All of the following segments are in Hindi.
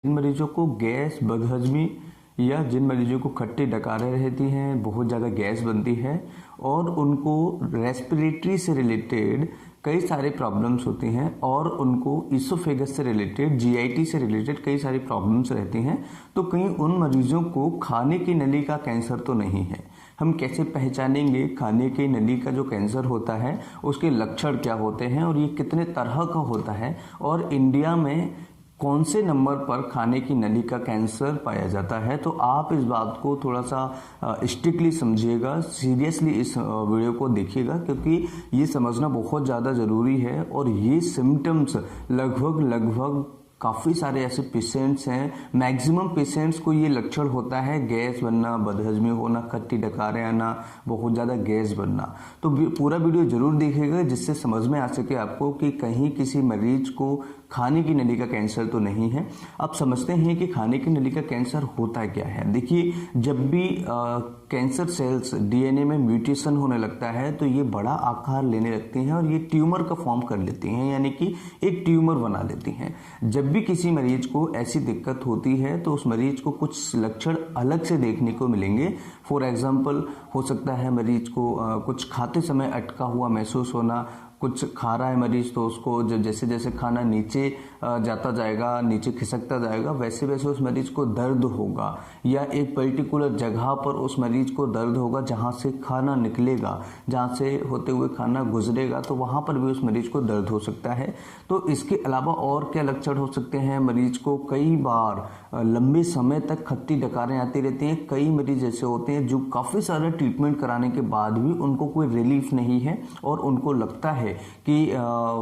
जिन मरीजों को गैस, बदहजमी या जिन मरीजों को खट्टी डकारें रहती हैं, बहुत ज़्यादा गैस बनती है और उनको रेस्पिरेटरी से रिलेटेड कई सारे प्रॉब्लम्स होती हैं और उनको इसोफेगस से रिलेटेड, जीआईटी से रिलेटेड कई सारी प्रॉब्लम्स रहती हैं, तो कहीं उन मरीजों को खाने की नली का कैंसर तो नहीं है। हम कैसे पहचानेंगे खाने की नली का जो कैंसर होता है उसके लक्षण क्या होते हैं और ये कितने तरह का होता है और इंडिया में कौन से नंबर पर खाने की नली का कैंसर पाया जाता है। तो आप इस बात को थोड़ा सा स्ट्रिक्टली समझिएगा, सीरियसली इस वीडियो को देखिएगा, क्योंकि ये समझना बहुत ज़्यादा ज़रूरी है। और ये सिम्टम्स लगभग काफ़ी सारे ऐसे पेशेंट्स हैं, मैक्सिमम पेशेंट्स को ये लक्षण होता है, गैस बनना, बदहजमी होना, खट्टी डकारें आना, बहुत ज़्यादा गैस बनना। तो पूरा वीडियो ज़रूर देखिएगा जिससे समझ में आ सके आपको कि कहीं किसी मरीज को खाने की नली का कैंसर तो नहीं है। आप समझते हैं कि खाने की नली का कैंसर होता क्या है। देखिए, जब भी कैंसर सेल्स डीएनए में म्यूटेशन होने लगता है तो ये बड़ा आकार लेने लगती हैं और ये ट्यूमर का फॉर्म कर लेती हैं, यानी कि एक ट्यूमर बना लेती हैं। जब भी किसी मरीज को ऐसी दिक्कत होती है तो उस मरीज को कुछ लक्षण अलग से देखने को मिलेंगे। फॉर एग्जाम्पल, हो सकता है मरीज को कुछ खाते समय अटका हुआ महसूस होना, कुछ खा रहा है मरीज तो उसको जैसे जैसे खाना नीचे जाता जाएगा, नीचे खिसकता जाएगा, वैसे वैसे उस मरीज को दर्द होगा, या एक पर्टिकुलर जगह पर उस मरीज को दर्द होगा जहाँ से खाना निकलेगा, जहाँ से होते हुए खाना गुजरेगा, तो वहाँ पर भी उस मरीज को दर्द हो सकता है। तो इसके अलावा और क्या लक्षण हो सकते हैं? मरीज को कई बार लंबे समय तक खट्टी डकारें आती रहती हैं। कई मरीज ऐसे होते हैं जो काफ़ी सारा ट्रीटमेंट कराने के बाद भी उनको कोई रिलीफ नहीं है और उनको लगता है कि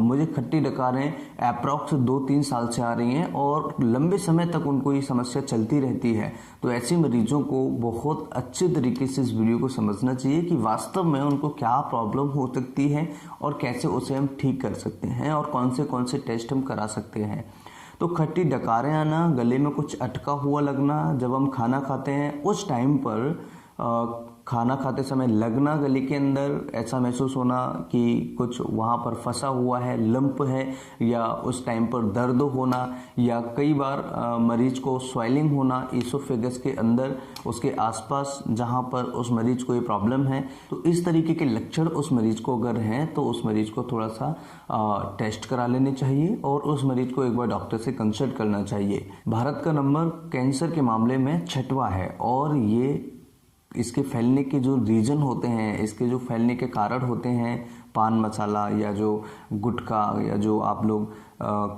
मुझे खट्टी डकारें अप्रॉक्स 2-3 साल से आ रही हैं और लंबे समय तक उनको ये समस्या चलती रहती है। तो ऐसे मरीजों को बहुत अच्छे तरीके से इस वीडियो को समझना चाहिए कि वास्तव में उनको क्या प्रॉब्लम हो सकती है और कैसे उसे हम ठीक कर सकते हैं और कौन से टेस्ट हम करा सकते हैं। तो खट्टी डकारें आना, गले में कुछ अटका हुआ लगना, जब हम खाना खाते हैं उस टाइम पर खाना खाते समय लगना, गले के अंदर ऐसा महसूस होना कि कुछ वहाँ पर फंसा हुआ है, लंप है, या उस टाइम पर दर्द होना, या कई बार मरीज को स्वेलिंग होना इसोफेगस के अंदर, उसके आसपास जहाँ पर उस मरीज को ये प्रॉब्लम है। तो इस तरीके के लक्षण उस मरीज को अगर हैं तो उस मरीज को थोड़ा सा टेस्ट करा लेने चाहिए और उस मरीज को एक बार डॉक्टर से कंसल्ट करना चाहिए। भारत का नंबर कैंसर के मामले में 6वां है और ये इसके फैलने के जो रीजन होते हैं, इसके जो फैलने के कारण होते हैं, पान मसाला या जो गुटखा या जो आप लोग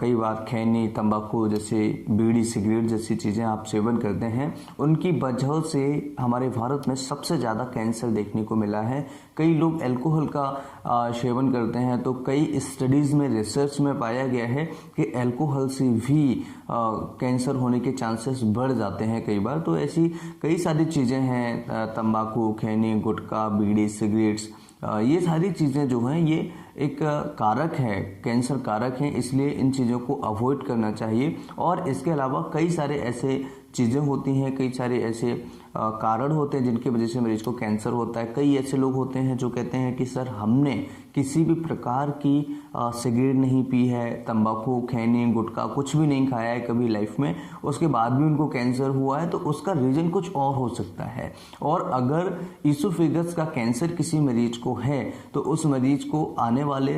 कई बार खैनी, तंबाकू जैसे बीड़ी, सिगरेट जैसी चीज़ें आप सेवन करते हैं, उनकी वजह से हमारे भारत में सबसे ज़्यादा कैंसर देखने को मिला है। कई लोग अल्कोहल का सेवन करते हैं, तो कई स्टडीज़ में, रिसर्च में पाया गया है कि अल्कोहल से भी कैंसर होने के चांसेस बढ़ जाते हैं कई बार। तो ऐसी कई सारी चीज़ें हैं, तंबाकू, खैनी, गुटखा, बीड़ी, सिगरेट्स, ये सारी चीज़ें जो हैं ये एक कारक है, कैंसर कारक हैं, इसलिए इन चीज़ों को अवॉइड करना चाहिए। और इसके अलावा कई सारे ऐसे चीज़ें होती हैं, कई सारे ऐसे कारण होते हैं जिनकी वजह से मरीज को कैंसर होता है। कई ऐसे लोग होते हैं जो कहते हैं कि सर हमने किसी भी प्रकार की सिगरेट नहीं पी है, तंबाकू, खैनी, गुटखा कुछ भी नहीं खाया है कभी लाइफ में, उसके बाद भी उनको कैंसर हुआ है। तो उसका रीज़न कुछ और हो सकता है। और अगर इसोफेगस का कैंसर किसी मरीज को है तो उस मरीज को आने वाले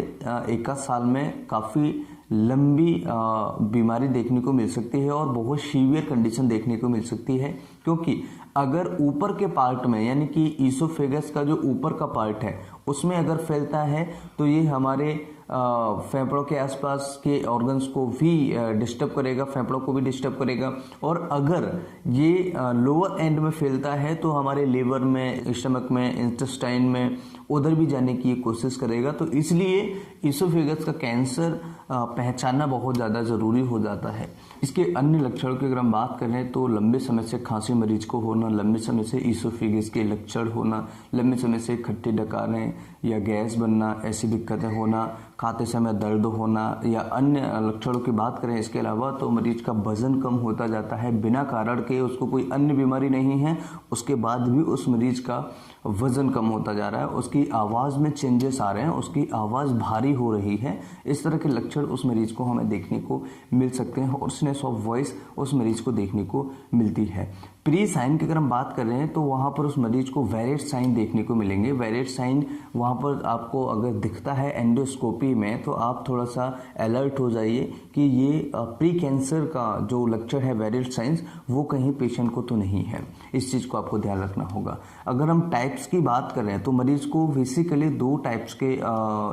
1 साल में काफ़ी लंबी बीमारी देखने को मिल सकती है और बहुत सीवियर कंडीशन देखने को मिल सकती है। क्योंकि अगर ऊपर के पार्ट में, यानी कि इसोफेगस का जो ऊपर का पार्ट है उसमें अगर फैलता है तो ये हमारे फेफड़ों के आसपास के ऑर्गन्स को भी डिस्टर्ब करेगा, फेफड़ों को भी डिस्टर्ब करेगा। और अगर ये लोअर एंड में फैलता है तो हमारे लिवर में, स्टमक में, इंटेस्टाइन में उधर भी जाने की कोशिश करेगा। तो इसलिए इसोफेगस का कैंसर पहचानना बहुत ज़्यादा ज़रूरी हो जाता है। इसके अन्य लक्षणों की अगर हम बात करें तो लंबे समय से खांसी मरीज को होना, लंबे समय से इसोफेगस के लक्षण होना, लंबे समय से खट्टी डकारें या गैस बनना, ऐसी दिक्कतें होना, खाते समय दर्द होना, या अन्य लक्षणों की बात करें इसके अलावा तो मरीज का वजन कम होता जाता है बिना कारण के, उसको कोई अन्य बीमारी नहीं है, उसके बाद भी उस मरीज का वजन कम होता जा रहा है, उसकी आवाज़ में चेंजेस आ रहे हैं, उसकी आवाज़ भारी हो रही है, इस तरह के लक्षण उस मरीज को हमें देखने को मिल सकते हैं, होर्सनेस ऑफ वॉइस उस मरीज को देखने को मिलती है। प्री साइन की अगर हम बात कर रहे हैं तो वहाँ पर उस मरीज को वेरिएट साइन देखने को मिलेंगे। वेरिएट साइन वहाँ पर आपको अगर दिखता है एंडोस्कोपी में तो आप थोड़ा सा अलर्ट हो जाइए कि ये प्री कैंसर का जो लक्षण है वेरिएट साइंस वो कहीं पेशेंट को तो नहीं है, इस चीज़ को आपको ध्यान रखना होगा। अगर हम टाइप्स की बात कर रहे हैं तो मरीज को बेसिकली 2 टाइप्स के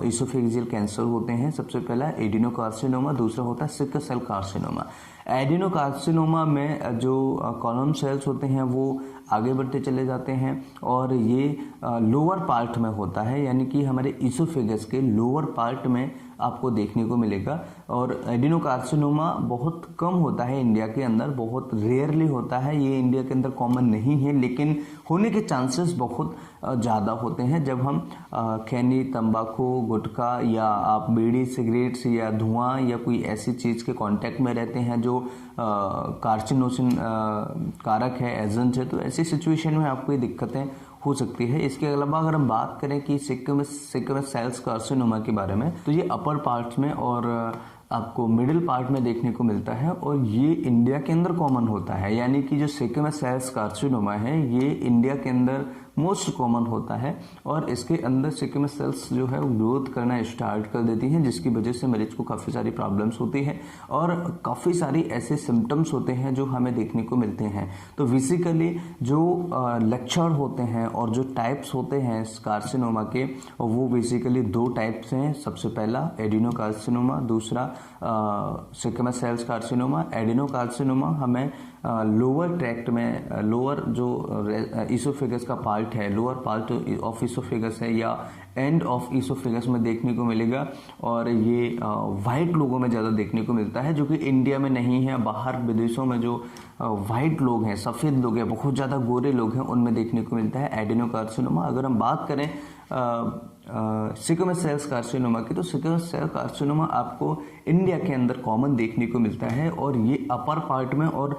इसोफेजियल कैंसर होते हैं। सबसे पहला एडिनोकार्सिनोमा, दूसरा होता है सिकल सेल कार्सिनोमा। एडिनोकार्सिनोमा में जो कॉलम सेल्स होते हैं वो आगे बढ़ते चले जाते हैं और ये लोअर पार्ट में होता है, यानी कि हमारे इसोफेगस के लोअर पार्ट में आपको देखने को मिलेगा। और एडिनोकार्सिनोमा बहुत कम होता है इंडिया के अंदर, बहुत रेयरली होता है, ये इंडिया के अंदर कॉमन नहीं है, लेकिन होने के चांसेस बहुत ज़्यादा होते हैं जब हम खैनी, तंबाकू, गुटखा या आप बीड़ी, सिगरेट्स या धुआं या कोई ऐसी चीज़ के कांटेक्ट में रहते हैं जो कार्सिनोसिन कारक है, एजेंट है, तो ऐसी सिचुएशन में आपको ये दिक्कतें हो सकती है। इसके अलावा अगर हम बात करें कि सिक्वेमस सेल्स कार्सिनोमा के बारे में तो ये अपर पार्ट्स में और आपको मिडिल पार्ट में देखने को मिलता है और ये इंडिया के अंदर कॉमन होता है, यानी कि जो सिक्वेमस सेल्स कार्सिनोमा है ये इंडिया के अंदर मोस्ट कॉमन होता है और इसके अंदर सिक्वेमस सेल्स जो है वो ग्रोथ करना स्टार्ट कर देती हैं, जिसकी वजह से मरीज को काफ़ी सारी प्रॉब्लम्स होती हैं और काफ़ी सारी ऐसे सिम्टम्स होते हैं जो हमें देखने को मिलते हैं। तो बेसिकली जो लक्षण होते हैं और जो टाइप्स होते हैं कार्सिनोमा के वो बेसिकली 2 टाइप्स हैं। सबसे पहला एडिनोकार्सिनोमा, दूसरा सिक्वेमस सेल्स कार्सिनोमा। एडिनोकार्सिनोमा हमें लोअर ट्रैक्ट में, लोअर जो इसोफेगस का पार्ट है, लोअर पार्ट ऑफ इसोफेगस है या एंड ऑफ इसोफेगस में देखने को मिलेगा और ये वाइट लोगों में ज़्यादा देखने को मिलता है, जो कि इंडिया में नहीं है। बाहर विदेशों में जो वाइट लोग हैं, सफ़ेद लोग हैं, बहुत ज़्यादा गोरे लोग हैं, उनमें देखने को मिलता है एडिनोकार्सिनोमा। अगर हम बात करें सिक्वेमस सेल्स कार्सिनोमा की तो सिक्वेमस सेल कार्सिनोमा आपको इंडिया के अंदर कॉमन देखने को मिलता है और ये अपर पार्ट में और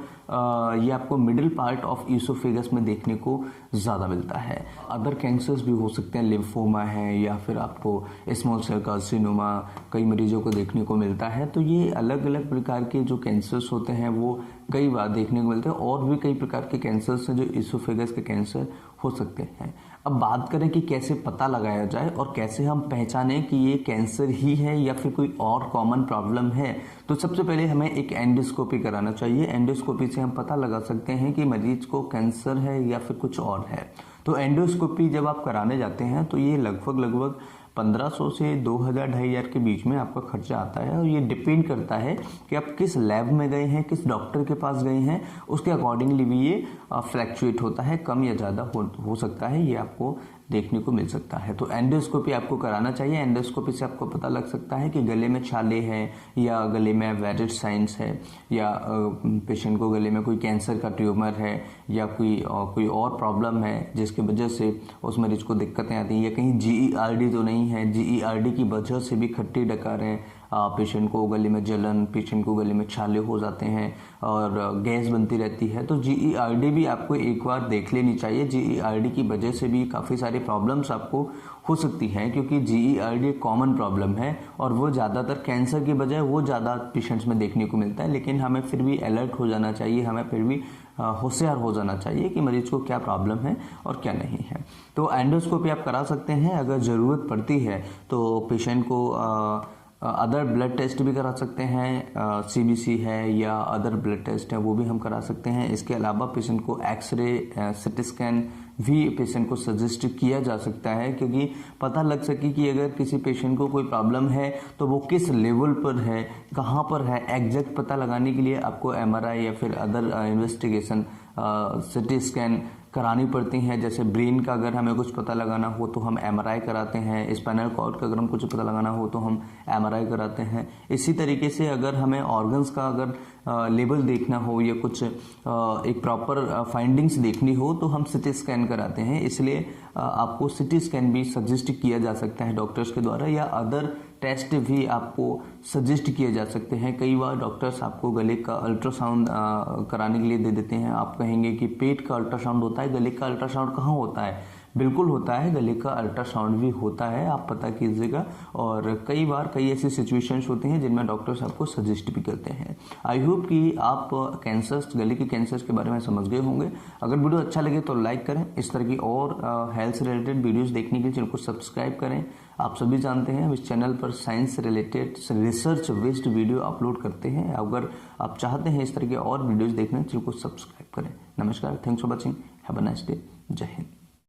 ये आपको मिडिल पार्ट ऑफ इसोफेगस में देखने को ज़्यादा मिलता है। अदर कैंसर्स भी हो सकते हैं, लिम्फोमा है या फिर आपको स्मॉल सेल कार्सिनोमा कई मरीजों को देखने को मिलता है। तो ये अलग अलग प्रकार के जो कैंसर्स होते हैं वो कई बार देखने को मिलते हैं और भी कई प्रकार के कैंसर्स हैं जो इसोफेगस के कैंसर हो सकते हैं। अब बात करें कि कैसे पता लगाया जाए और कैसे हम पहचानें कि ये कैंसर ही है या फिर कोई और कॉमन प्रॉब्लम है, तो सबसे पहले हमें एक एंडोस्कोपी कराना चाहिए। एंडोस्कोपी से हम पता लगा सकते हैं कि मरीज को कैंसर है या फिर कुछ और है। तो एंडोस्कोपी जब आप कराने जाते हैं तो ये लगभग 1500 से 2000-2500 के बीच में आपका खर्चा आता है और ये डिपेंड करता है कि आप किस लैब में गए हैं, किस डॉक्टर के पास गए हैं, उसके अकॉर्डिंगली भी ये फ्लैक्चुएट होता है, कम या ज़्यादा हो सकता है, ये आपको देखने को मिल सकता है। तो एंडोस्कोपी आपको कराना चाहिए। एंडोस्कोपी से आपको पता लग सकता है कि गले में छाले हैं या गले में वेरिएट साइंस है या पेशेंट को गले में कोई कैंसर का ट्यूमर है या कोई और प्रॉब्लम है जिसकी वजह से उस मरीज को दिक्कतें आती हैं या कहीं GERD तो नहीं है, GERD की वजह से भी खट्टी डकारें, पेशेंट को गले में जलन, पेशेंट को गले में छाले हो जाते हैं और गैस बनती रहती है। तो GERD भी आपको एक बार देख लेनी चाहिए। GERD की वजह से भी काफ़ी सारी प्रॉब्लम्स आपको हो सकती हैं क्योंकि GERD एक कॉमन प्रॉब्लम है और वो ज़्यादातर कैंसर की बजाय वो ज़्यादा पेशेंट्स में देखने को मिलता है। लेकिन हमें फिर भी अलर्ट हो जाना चाहिए, हमें फिर भी होशियार हो जाना चाहिए कि मरीज को क्या प्रॉब्लम है और क्या नहीं है। तो एंडोस्कोपी आप करा सकते हैं। अगर ज़रूरत पड़ती है तो पेशेंट को अदर ब्लड टेस्ट भी करा सकते हैं, CBC है या अदर ब्लड टेस्ट है वो भी हम करा सकते हैं। इसके अलावा पेशेंट को एक्सरे, CT स्कैन भी पेशेंट को सजेस्ट किया जा सकता है क्योंकि पता लग सके कि अगर किसी पेशेंट को कोई प्रॉब्लम है तो वो किस लेवल पर है, कहाँ पर है, एग्जैक्ट पता लगाने के लिए आपको MRI या फिर अदर इन्वेस्टिगेशन, CT स्कैन करानी पड़ती हैं। जैसे ब्रेन का अगर हमें कुछ पता लगाना हो तो हम MRI कराते हैं, स्पाइनल कॉर्ड का अगर हम कुछ पता लगाना हो तो हम MRI कराते हैं। इसी तरीके से अगर हमें ऑर्गन्स का अगर लेवल देखना हो या कुछ एक प्रॉपर फाइंडिंग्स देखनी हो तो हम CT स्कैन कराते हैं। इसलिए आपको CT स्कैन भी सजेस्ट किया जा सकता है डॉक्टर्स के द्वारा या अदर टेस्ट भी आपको सजेस्ट किए जा सकते हैं। कई बार डॉक्टर्स आपको गले का अल्ट्रासाउंड कराने के लिए दे देते हैं। आप कहेंगे कि पेट का अल्ट्रासाउंड होता है, गले का अल्ट्रासाउंड कहाँ होता है? बिल्कुल होता है, गले का अल्ट्रासाउंड भी होता है, आप पता कीजिएगा। और कई बार कई ऐसी सिचुएशंस होती हैं जिनमें डॉक्टर्स आपको सजेस्ट भी करते हैं। आई होप कि आप कैंसर्स, गले के कैंसर्स के बारे में समझ गए होंगे। अगर वीडियो अच्छा लगे तो लाइक करें। इस तरह की और हेल्थ से रिलेटेड वीडियोस देखने के लिए चैनल को सब्सक्राइब करें। आप सभी जानते हैं हम इस चैनल पर साइंस से related research based video upload करते हैं। अगर आप चाहते हैं इस तरह के और वीडियोस देखना, चैनल को सब्सक्राइब करें। नमस्कार, thanks for watching, have a nice day, जय हिंद।